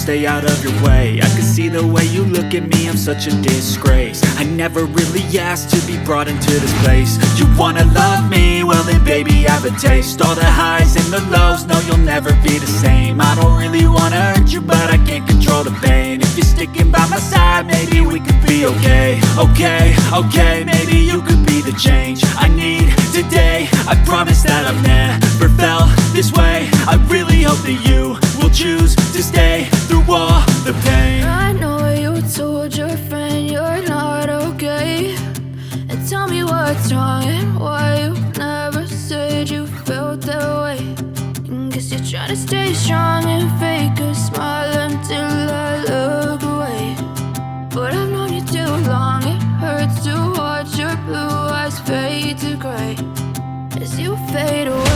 stay out of your way. I can see the way you look at me, I'm such a disgrace. I never really asked to be brought into this place. You wanna love me? Well then baby, have a taste. All the highs and the lows, no you'll never be the same. I don't really wanna hurt you, but I can't control the pain. If you're sticking by my side, maybe we could be okay. Okay, maybe you could be the change I need today. I promise that I've never felt this way. I really hope that you will choose to stay through all the pain. I know you told your friend you're not okay, and tell me what's wrong and why you never said you felt that way. And guess you're trying to stay strong and fake a smile until I look away. But I've known you too long, it hurts to watch your blue eyes fade to gray as you fade away.